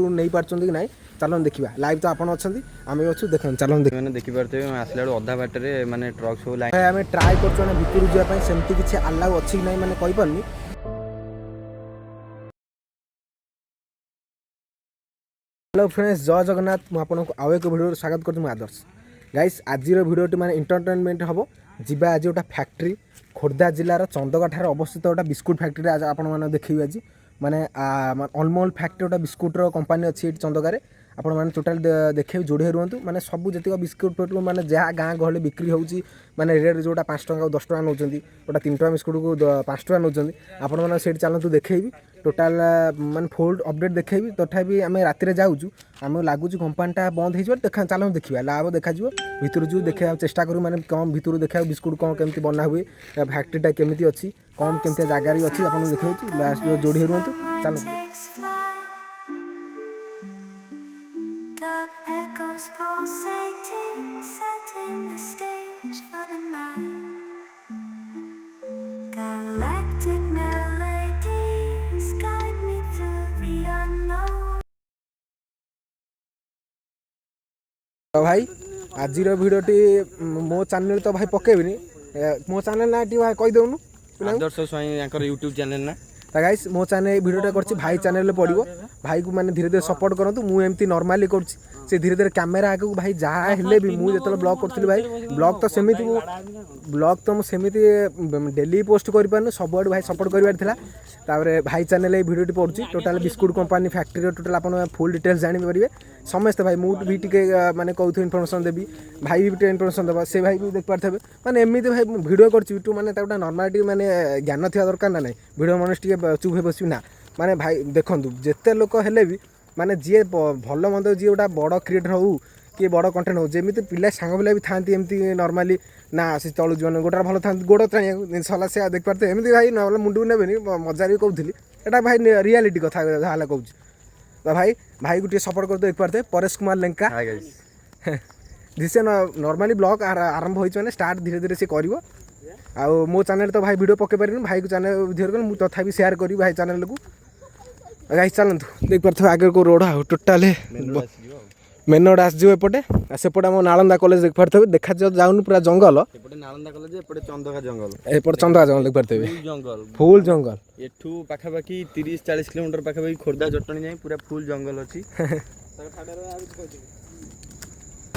नहीं पार्टी कि ना चलो देखा लाइव तो आपड़ अच्छा आम अच्छे देख चलो मैंने देखिपे आसला बेलू अधा बाटे माने ट्रक सब लाइन आम ट्राए कर भितर जावाई सेमती किसी आलाउ अच्छी ना मैंने कहीपरि। हेलो फ्रेंड्स जय जगन्नाथ मुझे आउ एक वीडियो स्वागत कर आदर्श गाइस आज भिडियोटी माने एंटरटेनमेंट हम जीवा आज गोटा फैक्ट्री खोर्धा जिलार चंदका ठारे अवस्थित गोटा बिस्कुट फैक्ट्री आज आपण मैंने देखिए आज माने अनमोल फैक्ट्री गोटा बिस्कुटर कंपानी अच्छी चंदकार आपण मैंने टोटाल देखिए जोड़े रुहतु माने सब जी बिस्कुट मैंने जहाँ गाँ गहली बिक्री होची माने रेट जोटा 5 टंका 10 टका नौ गोटा 3 टका बिस्कुट को 5 टका नौ आपण मैंने से चलतु देखेबी टोटाल माने फुल अपडेट देखेबी तथापि आम राति जाऊँ आम लगुच कंपानीटा बंद हो देखा चलो देखा लाभ देखा भितर जो देखा चेष्टा करूँ मैंने कम भितर देखा बिस्कुट कौन केमती बना हुए फैक्ट्रीटा केमी अच्छी कम केमती जगार अच्छी आप देखा लास्ट जोड़ी रुहतु चलो। तो भाई आज भिडियोटी मो चैनल तो भाई पकेबी मो चैनल ना भाई कहीदेनु आदर्श स्वाई यूट्यूब चैनल ना तो गाइस मो चैनल भिडियोटा कर भाई चैनल पड़ो भाई को मैंने धीरे धीरे सपोर्ट करूँ मुझे नॉर्मली कर धीरे धीरे कैमेरा आगे भाई जहाँ हेले भी मुझे जो ब्लॉग करी भाई ब्लॉग तो सेमती सेमती डेली पोस्ट कर सब भाई सपोर्ट कर भाई चैनल भिडियोटी पड़ुची total biscuit company factory total आप फुल डिटेल्स जानीपारे समस्ते भाई मुझे भी माने कहूँ इनफर्मेशन देवी भाई भी इनफर्मेशन देवा से भाई भी देख पारे माने एमती भाई भिडियो कर माने नॉर्मालिटी माने ज्ञान थी दरकार ना ना भिडियो मनुष्य चुप हो बस ना माने भाई देखूँ जिते लोक हेले भी माने जी भल मंद जी गोटा बड़ क्रिएटर हो कि बड़ कंटेंट हो जमी पिला सांग पिला भी था एमती नॉर्मली ना से चलू जीवन गोटा भल था गोड़ त्राणी सला से देख पारे एमती भाई ना मुंड नेबे मजा भी कहूली एटा भाई रियलिटी कथा जहाँ कहूँ तो भाई भाई को सपोर्ट कर देख पारे परेश कुमार लेंका जिसे नॉर्मली ब्लॉग आरंभ हो स्टार्ट धीरे धीरे से कर मो चैनल तो भाई वीडियो पके पारे भाई को चैनल धीरे मुझे तथा सेयार करी भाई चैनल को गाइस चलतु देख पारे आगे को रोड टोटाल मेन रोड आसो एपटे सेपटे आम नालंदा कॉलेज देख पारे देखा जाऊन पूरा जंगल नालंदा कॉलेज एपटे चंदका जंगल एपटे चंदका जंगल देख पारे जंगल फुल जंगल एठू पाखापाखि 30-40 किलोमीटर पाखापाखि खोर्धा जटणी जाए पूरा फुल जंगल अच्छी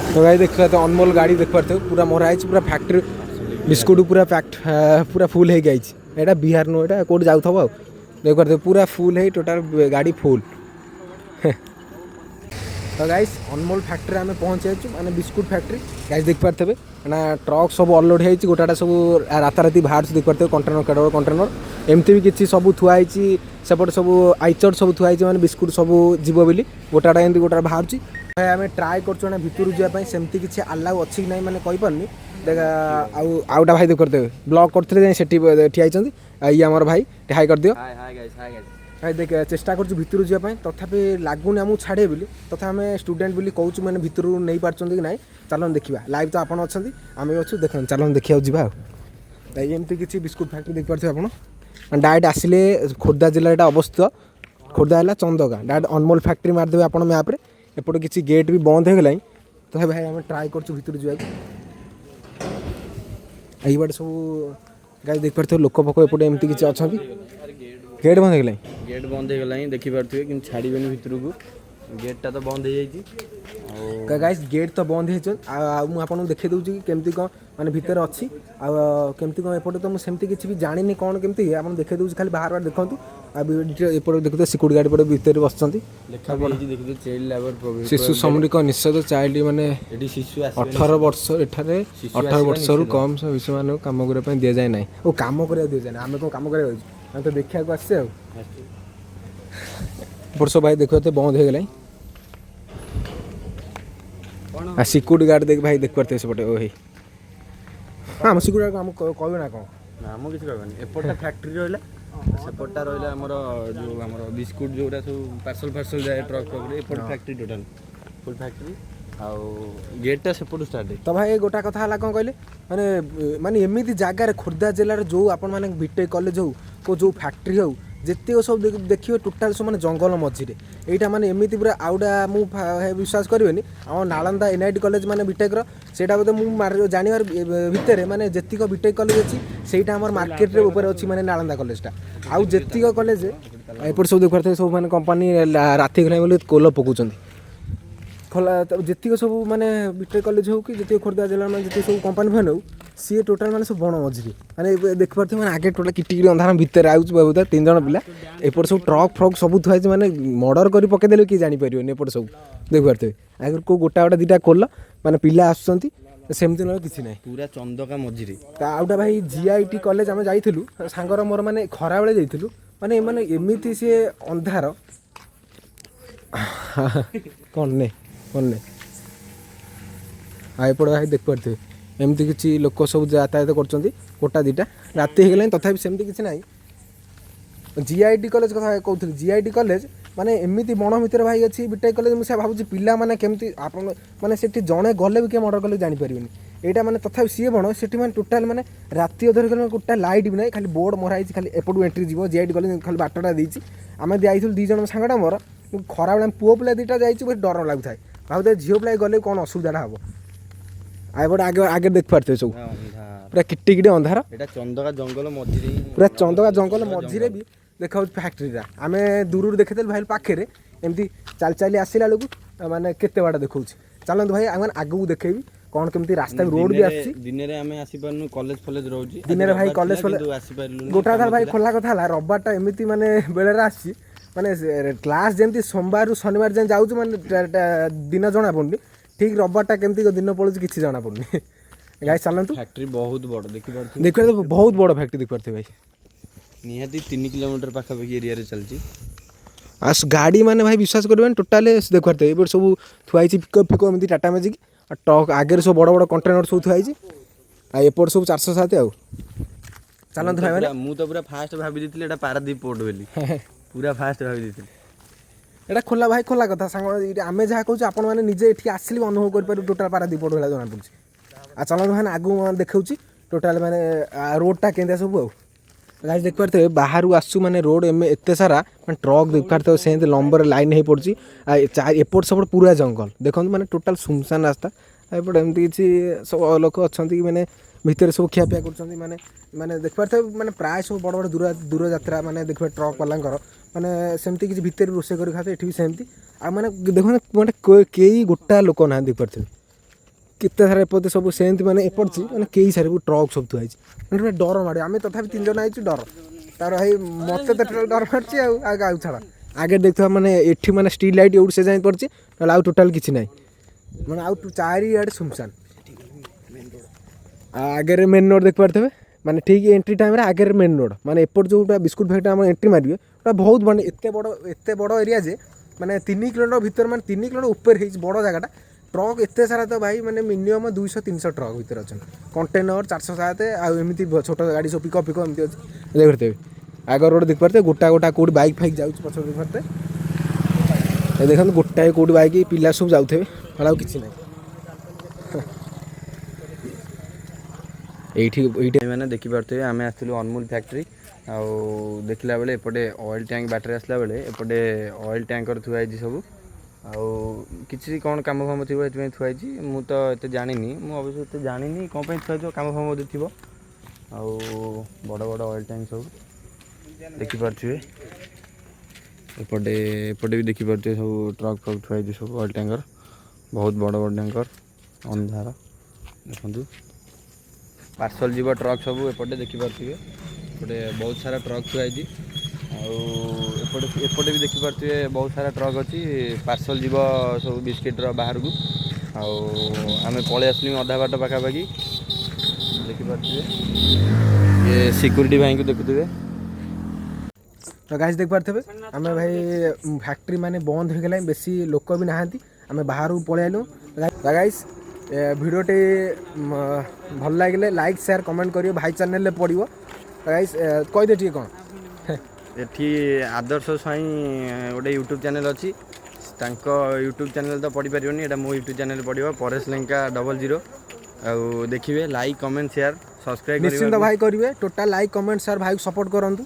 तो भाई देख पारे अनमोल गाड़ी देख पारे पूरा मरा पूरा फैक्ट्री बिस्कुट पूरा पैक्ट पूरा फुल हो गई यहाँ बिहार नु यहाँ कौट जाऊ देख पारे पूरा फुल है टोटाल गाड़ी फुल तो गाइस अनमोल फैक्ट्री आम पहुँचे माने बिस्कुट फैक्ट्री गाइस देख पारे ना ट्रक सब अनलोड हो गोटाटा सब राताराति बाहर देख पारे कंटेनर केड़ कंटेनर एमती भी किसी सब थुआई सेपटे सब आइचर सब थुआई मैंने बिस्कुट सब जीव बोली गोटाटा एमती गोटा बाहर भाई आम ट्राए कर भितर जावाई सेमती किसी आलाउ अच्छी ना मैंने कहीपरि देख आउटा भाई देख करते ब्लॉग करते ठिया ये आम भाई हाई कर दियो भाई देख चेष्टा कर भितर जावाई तथापि लगुनि आमको छाड़े बोली तथा आम स्टूडेंट बोली कहूँ मैंने भितर नहीं पार्टी कि ना चलो देखा लाइव तो आपड़ अच्छा आम अच्छे देख चलो देखा जा एमती किसी बिस्कुट फैक्ट्री देख पारे आप डायरेक्ट आसिले खोर्धा जिला अवस्थित खोर्धा है चंदका डायरेक्ट अनमोल फैक्ट्री मारदेवे आप मैप्रे एपटे किसी गेट भी बंद हो गला तो भाई आम ट्राए कर भितर जा बाटे सब गाड़ी देख पारे लोक फोक एपटे एमती किसी अच्छा गेट बंद हो गला देखिपे कि छाड़े भितर को गेटा तो बंद हो गाइस गेट तो बंद हो देखे दूँ कि केमती कौन माने भितर अच्छी केमती कौन एपटे तो मुझे किसी भी जानी कौन केमती आप देखे दूँ खाली बाहर बाहर देखूँ एपटे देखते सिक्योरिटी गार्ड पटे भितर बस शिशु सामरिक निषेध चाइल्ड माने 18 वर्ष एठारे 18 वर्ष रु कम शिशु मान कम करने दि जाए ना वो कम करा दि जाए आम कौन कम करा आम तो देखा आसे सब भाई देखो तो बंद हो गला सिक्योरिटी गार्ड देख भाई देख पारे सेपटे ओ भाई हाँ सिक्योरिटी गार्ड कहबे ना कौन आम किसी कहबानी एपटा फैक्ट्री रहा सेपटा रहा आमर जो आम बिस्कुट जोटा सब पार्सल फार्सल जाए ट्रक एपट फैक्ट्री टोटाल फुल फैक्ट्री गेटा सेपटू स्टार्ट तो भाई गोटा कथा है कौन कहले माने माने एमती जगार खोर्धा जिलार जो आपण माने बीटेक कॉलेज हो को जो फैक्ट्री हो ଯେତିକ ସବୁ ଦେଖିବେ ଟୋଟାଲ ସବୁ ମାନେ ଜଙ୍ଗଲ ମଝିରେ ଏଇଟା ମାନେ ଏମିତି ପୁରା ଆଉଟା ମୁଁ ବିଶ୍ୱାସ କରିବେନି ଆମ ନାଳନ୍ଦା NIT କଲେଜ ମାନେ ବିଟେକ୍ର ସେଇଟା ବୋଧେ ମୁଁ ଜାଣିବାର ଭିତରେ ମାନେ ଯେତିକ ବିଟେକ୍ କଲେଜ ଅଛି ସେଇଟା ଆମର ମାର୍କେଟରେ ଉପରେ ଅଛି ମାନେ ନାଳନ୍ଦା କଲେଜଟା ଆଉ ଯେତିକ କଲେଜ ଏପଟେ ସବୁ ଦେଖିପାରୁଥିବେ ସବୁ ମାନେ କମ୍ପାନୀ ରାତି ହେଲାଣି ବୋଲି କୋଲ ପକାଉଛନ୍ତି ଖୋଲା ଯେତିକ ସବୁ ମାନେ ବିଟେକ୍ କଲେଜ ହେଉ କି ଯେତିକ ଖୋର୍ଦ୍ଧା ଜିଲ୍ଲା ମାନେ ଯେତିକ ସବୁ କମ୍ପାନୀ ଫ୍ୟାନ୍ ହେଉ ସିଏ ଟୋଟାଲ ମାନେ ସବୁ ବଣ ମଝିରେ ମାନେ ଦେଖିପାରୁଥିବେ ମାନେ ଆଗେ ଟୋଟାଲ କିଟିକିରି ଅନ୍ଧାର ଭିତରେ ଆଉଛି ବୋଧେ 3 ଜଣ ପିଲା ଏପଟେ ସବୁ ଟ୍ରକ୍ ଫ୍ରକ୍ ସବୁ ଥୁଆ ହେଇଛି ମାନେ ମର୍ଡର କରି ପକେଇଦେଲେ କିଏ ଜାଣିପାରିବେନି ଏପଟେ ସବୁ ଦେଖିପାରୁଥିବେ ଆଗରୁ କେଉଁ ଗୋଟା ଦିଟା ଖୋଲ ମାନେ ପିଲା ଆସୁଛନ୍ତି ସେମିତି ନହେଲେ କିଛି ନାହିଁ ପୁରା ଚନ୍ଦକା ମଝିରେ ଆଉଟା ଭାଇ GIT କଲେଜ ଆମେ ଯାଇଥିଲୁ ସାଙ୍ଗର ମୋର ମାନେ ଖରାବେଳେ ଯାଇଥିଲୁ ମାନେ ଏମିତି ସିଏ ଅନ୍ଧାର କ'ଣ ନେ ଆଉ ଏପଟେ ଭାଇ ଦେଖିପାରୁଥିବେ ଏମିତି କିଛି ଲୋକ ସବୁ ଯାତାୟାତ କରୁଛନ୍ତି ଗୋଟା ଦିଟା ରାତି ହେଇଗଲାଣି ତଥାପି ସେମିତି କିଛି ନାହିଁ GIT କଲେଜ କଥା କହୁଥିଲି GIT କଲେଜ ମାନେ ଏମିତି ବଣ ଭିତରେ ଭାଇ ଅଛି ବିଟେକ୍ କଲେଜ ମୁଁ ସେ ଭାବୁଛି ପିଲାମାନେ କେମିତି ଆପଣ ମାନେ ସେଠି ଜଣେ ଗଲେ ବି କିଏ ମର୍ଡର କଲେ ଜାଣିପାରିବେନି ଏଇଟା ମାନେ ତଥାପି ସିଏ ବଣ ସେଠି ମାନେ ଟୋଟାଲ ମାନେ ରାତି ଅଧରେ ଗଲେ ଗୋଟେ ଲାଇଟ୍ ବି ନାହିଁ ଖାଲି ବୋର୍ଡ଼ ମରା ହେଇଛି ଖାଲି ଏପଟୁ ଏଣ୍ଟ୍ରି ଯିବ GIT କଲେଜ ଖାଲି ବାଟଟା ଦେଇଛି ଆମେ ଯାଇଥିଲୁ 2 ଜଣ ସାଙ୍ଗଟା ମୋର ଖରାବେଳେ ପୁଅ ପିଲା ଦୁଇଟା ଯାଇଛି ବହୁତ ଡର ଲାଗୁଥାଏ ଭାବୁଥାଏ ଝିଅ ପିଲା ଗଲେ କ'ଣ ଅସୁବିଧାଟା ହେବ ଆଉ ଏପଟେ ଆଗେ ଦେଖିପାରୁଥିବେ ସବୁ ପୁରା କିଟିକିଟି ଅନ୍ଧାର ଏଇଟା ଚନ୍ଦକା ଜଙ୍ଗଲ ମଝିରେ ପୁରା ଚନ୍ଦକା ଜଙ୍ଗଲ ମଝିରେ ବି ଦେଖାଉଛି ଫ୍ୟାକ୍ଟ୍ରିଟା ଆମେ ଦୂରରୁ ଦେଖିଦେଲୁ ଭାଇ ପାଖରେ ଏମିତି ଚାଲି ଚାଲି ଆସିଲା ବେଳକୁ ମାନେ କେତେ ବାଟ ଦେଖାଉଛି ଚାଲନ୍ତୁ ଭାଇ ଆମେ ଆଗକୁ ଦେଖେଇବି କ'ଣ କେମିତି ରାସ୍ତା ରୋଡ଼ ବି ଆସିଛି ଦିନରେ ଆମେ ଆସିପାରୁନୁ କଲେଜ ରହୁଛି ଦିନରେ ଭାଇ କଲେଜ ଆସିପାରିଲୁନି ଗୋଟା କଥା ଭାଇ ଖୋଲା କଥା ହେଲା ରବିବାରଟା ଏମିତି ମାନେ ବେଳରେ ଆସିଛି ମାନେ କ୍ଲାସ୍ ଯେମିତି ସୋମବାରରୁ ଶନିବାର ଯାଏଁ ଯାଉଛୁ ମାନେ ଦିନ ଜଣା ପଡ଼ୁନି ଠିକ୍ ରବିବାରଟା କେମିତି ଦିନ ପଡ଼ୁଛି କିଛି ଜଣା ପଡ଼ୁନି ଗାଈ ଚାଲନ୍ତୁ ଫ୍ୟାକ୍ଟ୍ରି ବହୁତ ବଡ଼ ଦେଖିପାରୁଥିବେ ବହୁତ ବଡ଼ ଫ୍ୟାକ୍ଟ୍ରି ଦେଖିପାରୁଥିବେ ଭାଇ ନିହାତି 3 କିଲୋମିଟର ପାଖାପାଖି ଏରିଆରେ ଚାଲିଛି ଆଉ ଗାଡ଼ି ମାନେ ଭାଇ ବିଶ୍ୱାସ କରିବେନି ଟୋଟାଲି ଦେଖିପାରୁଥିବେ ଏପଟେ ସବୁ ଥୁଆ ହେଇଛି ପିକଅପ୍ ଏମିତି ଟାଟା ମ୍ୟାଜିକ୍ ଆଉ ଟ୍ରକ୍ ଆଗରେ ସବୁ ବଡ଼ ବଡ଼ କଣ୍ଟେନର ସବୁ ଥୁଆ ହେଇଛି ଆଉ ଏପଟେ ସବୁ 407 ଆଉ ଚାଲନ୍ତୁ ଭାଇ ମାନେ ମୁଁ ତ ପୁରା ଫାଷ୍ଟ ଭାବି ଦେଇଥିଲି ଏଇଟା ପାରାଦୀପ ପୋର୍ଟ ବୋଲି ପୁରା ଫାଷ୍ଟ ଭାବି ଦେଇଥିଲି ଏଇଟା ଖୋଲା ଭାଇ ଖୋଲା କଥା ସାଙ୍ଗ ଆମେ ଯାହା କହୁଛୁ ଆପଣମାନେ ନିଜେ ଏଠି ଆସିଲେ ବି ଅନୁଭବ କରିପାରିବେ ଟୋଟାଲ ପାରାଦୀପ ପୋର୍ଟ ଭଳିଆ ଜଣାପଡ଼ୁଛି ଆଉ ଚାଲନ୍ତୁ ଭାଇ ଆଗକୁ ଦେଖାଉଛି ଟୋଟାଲ ମାନେ ରୋଡ଼ଟା କେମିତିଆ ସବୁ ଆଉ ଗାଈ ଦେଖିପାରୁଥିବେ ବାହାରୁ ଆସୁ ମାନେ ରୋଡ଼ ଏତେ ସାରା ମାନେ ଟ୍ରକ୍ ଦେଖିପାରୁଥିବେ ସେମିତି ଲମ୍ବରେ ଲାଇନ୍ ହେଇ ପଡ଼ୁଛି ଆଉ ଏପଟ ସେପଟ ପୁରା ଜଙ୍ଗଲ ଦେଖନ୍ତୁ ମାନେ ଟୋଟାଲ ସୁନସାନ ରାସ୍ତା ଏପଟେ ଏମିତି କିଛି ସବୁ ଲୋକ ଅଛନ୍ତି ମାନେ ଭିତରେ ସବୁ ଖିଆପିଆ କରୁଛନ୍ତି ମାନେ ଦେଖିପାରୁଥିବେ ମାନେ ପ୍ରାୟ ସବୁ ବଡ଼ ବଡ଼ ଦୂର ଯାତ୍ରା ମାନେ ଦେଖିବେ ଟ୍ରକ୍ ବାଲାଙ୍କର ମାନେ ସେମିତି କିଛି ଭିତରେ ରୋଷେଇ କରି ଖାଆନ୍ତି ଏଠି ବି ସେମିତି ଆଉ ମାନେ ଦେଖନ୍ତୁ ମାନେ କେହି ଗୋଟା ଲୋକ ନାହାନ୍ତି ଦେଖିପାରୁଥିବେ କେତେ ସାରା ଏପଟେ ସବୁ ସେମିତି ମାନେ ଏପଡ଼ଛି ମାନେ କେହି ସାରା ଟ୍ରକ୍ ସବୁ ଥୁଆ ହେଇଛି ମାନେ ଡର ମାଡ଼େ ଆମେ ତଥାପି 3 ଜଣ ଆଇଛୁ ଡର ତାର ଭାଇ ମୋତେ ତ ଡର ମାରୁଛି ଆଉ ଛାଡ଼ ଆଗେ ଦେଖିଥିବା ମାନେ ଏଠି ମାନେ ଷ୍ଟ୍ରିଟ୍ ଲାଇଟ୍ ଏଉଠି ସେ ଯାଇ ପଡ଼ିଛି ନହେଲେ ଆଉ ଟୋଟାଲ କିଛି ନାହିଁ ମାନେ ଆଉ ଚାରିଆଡ଼େ ସୁନସାନ ଆଗରେ ମେନ୍ ରୋଡ଼ ଦେଖିପାରୁଥିବେ ମାନେ ଠିକ୍ ଏଣ୍ଟ୍ରି ଟାଇମ୍ରେ ଆଗରେ ମେନ୍ ରୋଡ଼ ମାନେ ଏପଟ ଯେଉଁଟା ବିସ୍କୁଟ୍ ଫ୍ୟାକ୍ଟ୍ରି ଆମର ଏଣ୍ଟ୍ରି ମାରିବେ ପୁରା ବହୁତ ମାନେ ଏତେ ବଡ଼ ଏରିଆ ଯେ ମାନେ 3 କିଲୋମିଟର ଭିତରେ ମାନେ 3 କିଲୋମିଟର ଉପରେ ହେଇଛି ବଡ଼ ଜାଗାଟା ଟ୍ରକ୍ ଏତେ ସାରା ତ ଭାଇ ମାନେ ମିନିମମ୍ 200-300 ଟ୍ରକ୍ ଭିତରେ ଅଛନ୍ତି କଣ୍ଟେନର 407 ଆଉ ଏମିତି ଛୋଟ ଗାଡ଼ି ସବୁ ପିକଅପ୍ ଏମିତି ଅଛି ଦେଖିପାରୁଥିବେ ଆଗ ରୋଡ଼ ଦେଖିପାରୁଥିବେ ଗୋଟା କେଉଁଠି ବାଇକ୍ ଫାଇକ୍ ଯାଉଛି ପଛ ଦେଖିପାରୁଥିବେ ଦେଖନ୍ତୁ ଗୋଟାଏ କେଉଁଠି ବାଇକ୍ ପିଲା ସବୁ ଯାଉଥିବେ ନହେଲେ ଆଉ କିଛି ନାହିଁ ଏଇଠି ମାନେ ଦେଖିପାରୁଥିବେ ଆମେ ଆସିଥିଲୁ ଅନମୁଲ ଫ୍ୟାକ୍ଟ୍ରି ଆଉ ଦେଖିଲା ବେଳେ ଏପଟେ ଅଏଲ୍ ଟ୍ୟାଙ୍କ ବାଟରେ ଆସିଲା ବେଳେ ଏପଟେ ଅଏଲ୍ ଟ୍ୟାଙ୍କର ଥୁଆ ହେଇଛି ସବୁ ଆଉ କିଛି କ'ଣ କାମ ଫାମ ଥିବ ସେଥିପାଇଁ ଥୁଆ ହେଇଛି ମୁଁ ତ ଏତେ ଜାଣିନି ମୁଁ ଅବଶ୍ୟ ଏତେ ଜାଣିନି କ'ଣ ପାଇଁ ଥୁଆ ହେଇଥିବ କାମ ଫାମ ବୋଧେ ଥିବ ଆଉ ବଡ଼ ବଡ଼ ଅଏଲ୍ ଟ୍ୟାଙ୍କ ସବୁ ଦେଖିପାରୁଥିବେ ଏପଟେ ବି ଦେଖିପାରୁଥିବେ ସବୁ ଟ୍ରକ୍ ଫ୍ରକ୍ ଥୁଆ ହେଇଛି ସବୁ ଅଏଲ୍ ଟ୍ୟାଙ୍କର ବହୁତ ବଡ଼ ବଡ଼ ଟ୍ୟାଙ୍କର ଅନ୍ଧାର ଦେଖନ୍ତୁ ପାର୍ସଲ ଯିବ ଟ୍ରକ୍ ସବୁ ଏପଟେ ଦେଖିପାରୁଥିବେ ଏପଟେ ବହୁତ ସାରା ଟ୍ରକ୍ ଥୁଆ ହେଇଛି ଆଉ ଏପଟେ ବି ଦେଖିପାରୁଥିବେ ବହୁତ ସାରା ଟ୍ରକ୍ ଅଛି ପାର୍ସଲ ଯିବ ସବୁ ବିସ୍କିଟ୍ର ବାହାରକୁ ଆଉ ଆମେ ପଳେଇ ଆସିଲୁ ଅଧା ବାଟ ପାଖାପାଖି ଦେଖିପାରୁଥିବେ ଇଏ ସିକ୍ୟୁରିଟି ଭାଇଙ୍କୁ ଦେଖୁଥିବେ ତ ଗାଇସ୍ ଦେଖିପାରୁଥିବେ ଆମେ ଭାଇ ଫ୍ୟାକ୍ଟ୍ରି ମାନେ ବନ୍ଦ ହେଇଗଲାଣି ବେଶୀ ଲୋକ ବି ନାହାନ୍ତି ଆମେ ବାହାରକୁ ପଳେଇ ଆଇଲୁ ଗାଇସ୍ ଭିଡ଼ିଓଟି ଭଲ ଲାଗିଲେ ଲାଇକ୍ ସେୟାର କମେଣ୍ଟ କରିବେ ଭାଇ ଚ୍ୟାନେଲରେ ପଡ଼ିବ ଗାଇସ୍ କହିଦେ ଟିକେ କ'ଣ ଏଠି ଆଦର୍ଶ ସ୍ୱାଇଁ ଗୋଟେ ୟୁଟ୍ୟୁବ୍ ଚ୍ୟାନେଲ୍ ଅଛି ତାଙ୍କ ୟୁଟ୍ୟୁବ୍ ଚ୍ୟାନେଲ୍ ତ ପଢ଼ିପାରିବନି ଏଇଟା ମୋ ୟୁଟ୍ୟୁବ୍ ଚ୍ୟାନେଲ୍ ପଡ଼ିବ ପରେଶ ଲେଙ୍କା 00 ଆଉ ଦେଖିବେ ଲାଇକ୍ କମେଣ୍ଟ ସେୟାର ସବସ୍କ୍ରାଇବ୍ ନିଶ୍ଚିନ୍ତ ଭାଇ କରିବେ ଟୋଟାଲ୍ ଲାଇକ୍ କମେଣ୍ଟ ସେୟାର ଭାଇକୁ ସପୋର୍ଟ କରନ୍ତୁ।